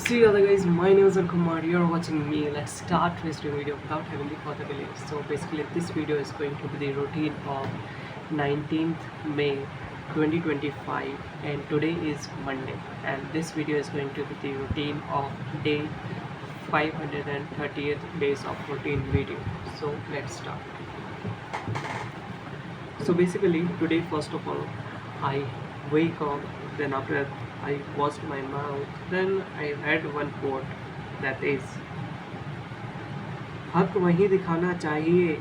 See you other guys, my name is Kumar, you're watching me. Let's start this video without having the further delay. So basically this video is going to be the routine of 19th May 2025 and today is Monday, and this video is going to be the routine of day 530th days of routine video. So let's start. So basically today, first of all, I wake up, then after that I washed my mouth, then I read one quote, that is, हक वही दिखाना चाहिए,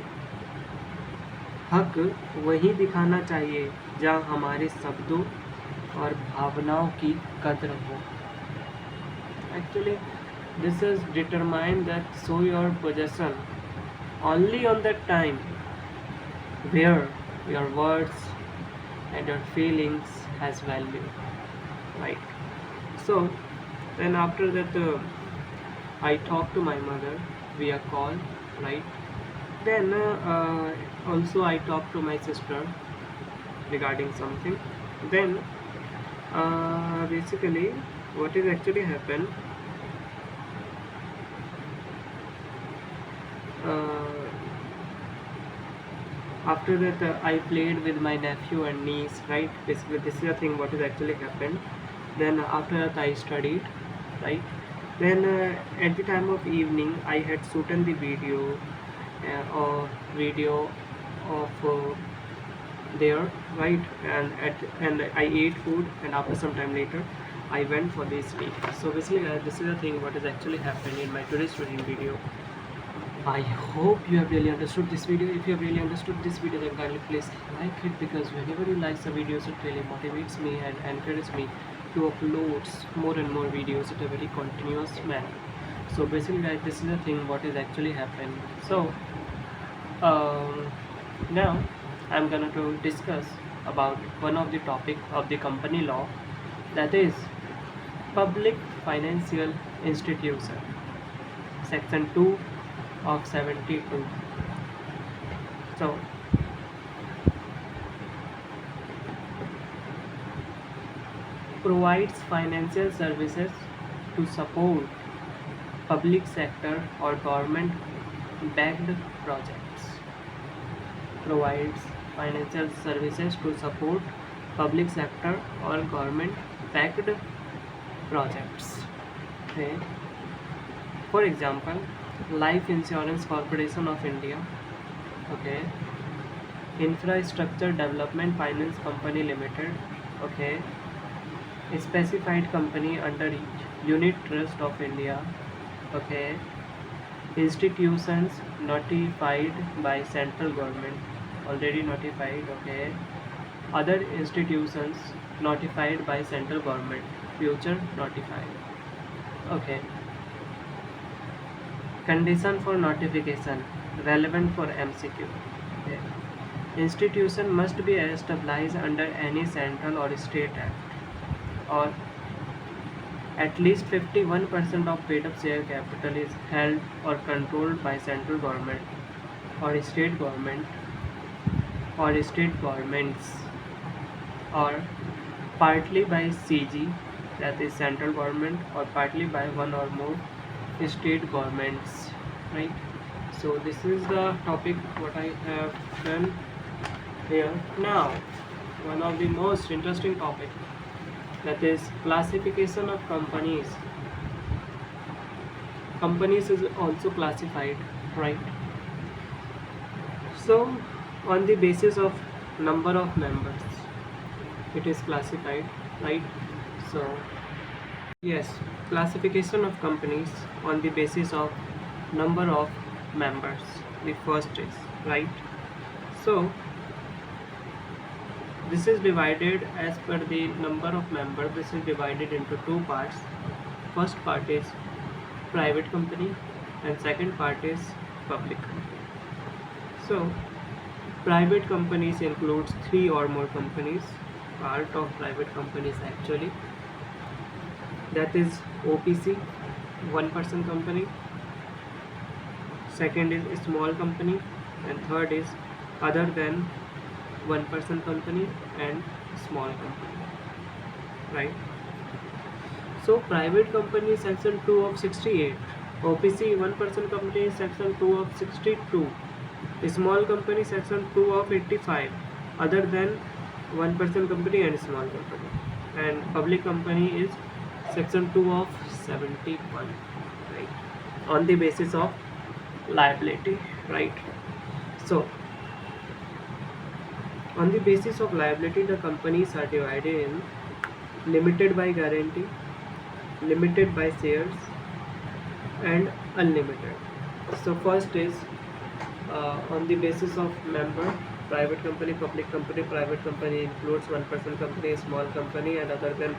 हक वही दिखाना चाहिए जहाँ हमारे शब्दों और भावनाओं की कद्र हो. Actually, this is determined that show your possession only on that time where your words and your feelings has value, right? So then after that I talk to my mother via call, right? Then also I talk to my sister regarding something. Then basically what is actually happened, after that I played with my nephew and niece, right? Basically this is the thing what is actually happened. Then after that I studied, right? Then at the time of evening I had shooten the video or video of there, right? And I ate food, and after some time later I went for the sleep. So basically this is the thing what is actually happened in my today's routine video. I hope you have really understood this video. If you have really understood this video, then kindly please like it, because whenever you like the videos, it really motivates me and encourages me to upload more and more videos in a very continuous manner. So basically guys, this is the thing what is actually happened. So now I'm gonna to discuss about one of the topic of the company law, that is public financial institution, section 2 of 72. So provides financial services to support public sector or government backed projects. Provides financial services to support public sector or government backed projects. Okay. For example, Life Insurance Corporation of India, okay, Infrastructure Development Finance Company Limited, okay, Specified Company under Unit Trust of India, okay, institutions notified by central government, already notified, okay, other institutions notified by central government, future notified, okay. Condition for notification relevant for MCQ. Okay. Institution must be established under any central or state act, or at least 51% of paid-up share capital is held or controlled by central government or state government or state governments, or partly by CG, that is central government, or partly by one or more state governments, right? So this is the topic what I have done here. Now one of the most interesting topic, that is classification of companies. Companies is also classified, right? So on the basis of number of members it is classified, right? So yes, classification of companies on the basis of number of members, the first is, right? So this is divided as per the number of members. This is divided into two parts. First part is private company and second part is public company. So private companies includes three or more companies, part of private companies actually, that is OPC, one person company, second is a small company, and third is other than one person company and small company, right? So private company section 2 of 68, OPC one person company section 2 of 62, small company section 2 of 85, other than one person company and small company, and public company is section 2 of 71, right, on the basis of liability, right. So on the basis of liability, the companies are divided in limited by guarantee, limited by shares, and unlimited. So first is on the basis of member, private company, public company. Private company includes one person company, small company, and other than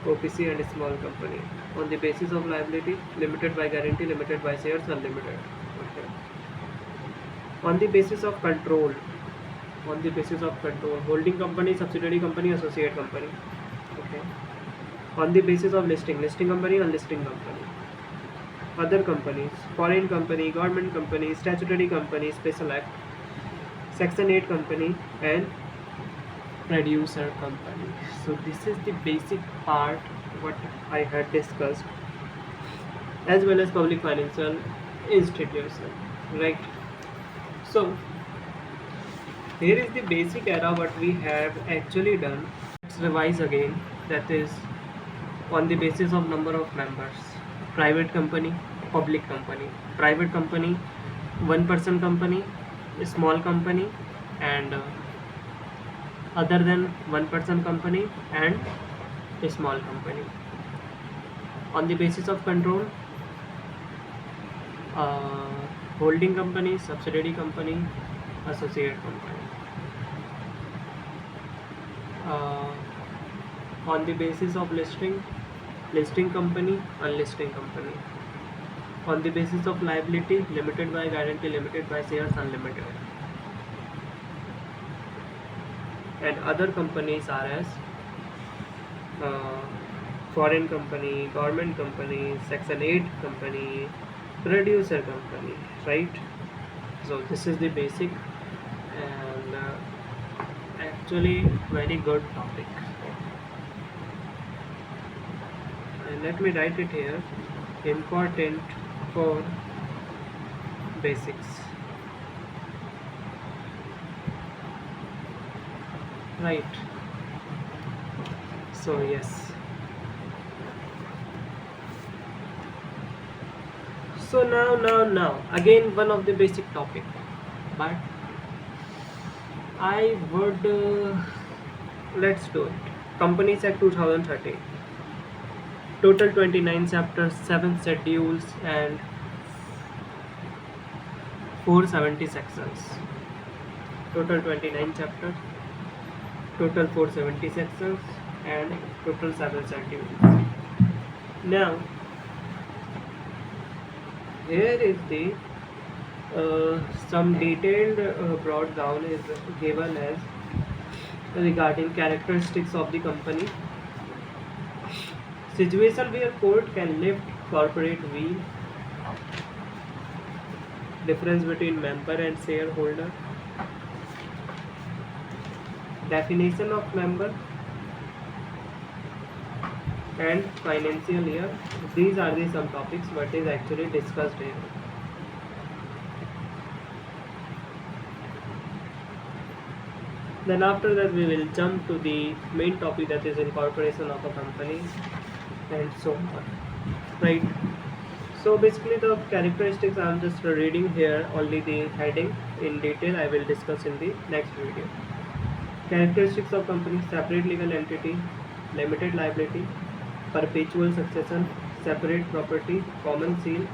OPC and small company. On the basis of liability, limited by guarantee, limited by shares, unlimited. Okay. On the basis of control, on the basis of control, holding company, subsidiary company, associate company. Okay. On the basis of listing, listing company, unlisting company. Other companies, foreign company, government company, statutory company, special act, section 8 company, and producer company. So this is the basic part what I had discussed, as well as public financial institution, right. So here is the basic era what we have actually done. Let's revise again. That is on the basis of number of members, private company, public company. Private company, one person company, small company, and other than one person company and a small company. On the basis of control, uh, holding company, subsidiary company, associate company. On the basis of listing, listing company, unlisting company. On the basis of liability, limited by guarantee, limited by shares, unlimited. And other companies are as uh, foreign company, government company, section 8 company, producer company, right. So this is the basic, and actually very good topic. And let me write it here, important for basics, right. So yes, so now again one of the basic topic, but I would let's do it. Companies Act 2013, total 29 chapters, 7 schedules, and 470 sections. Total 29 chapters, total 470 sections, and total 7 schedules. Now here is the some detailed brought down is given as regarding characteristics of the company. Situation where court can lift corporate veil, difference between member and shareholder, definition of member, and financial year. These are the some topics what is actually discussed here. Then after that we will jump to the main topic, that is incorporation of a company and so on, right. So basically the characteristics I am just reading here, only the heading. In detail I will discuss in the next video. Characteristics of company: separate legal entity, limited liability, perpetual succession, separate property, common seal,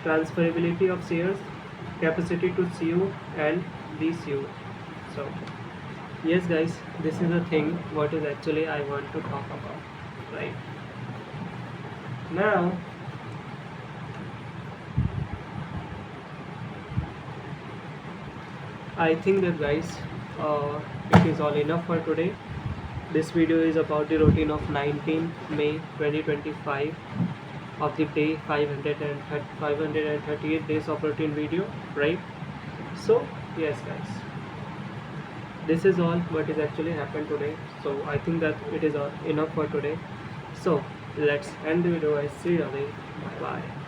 transferability of shares, capacity to sue and be sued. So yes guys, this is the thing what is actually I want to talk about, right. Now I think that guys, it is all enough for today. This video is about the routine of 19 May 2025 of the day 538 days of routine video, right. So yes guys, this is all what is actually happened today. So I think that it is enough for today. So let's end the video. I see you again. Bye bye.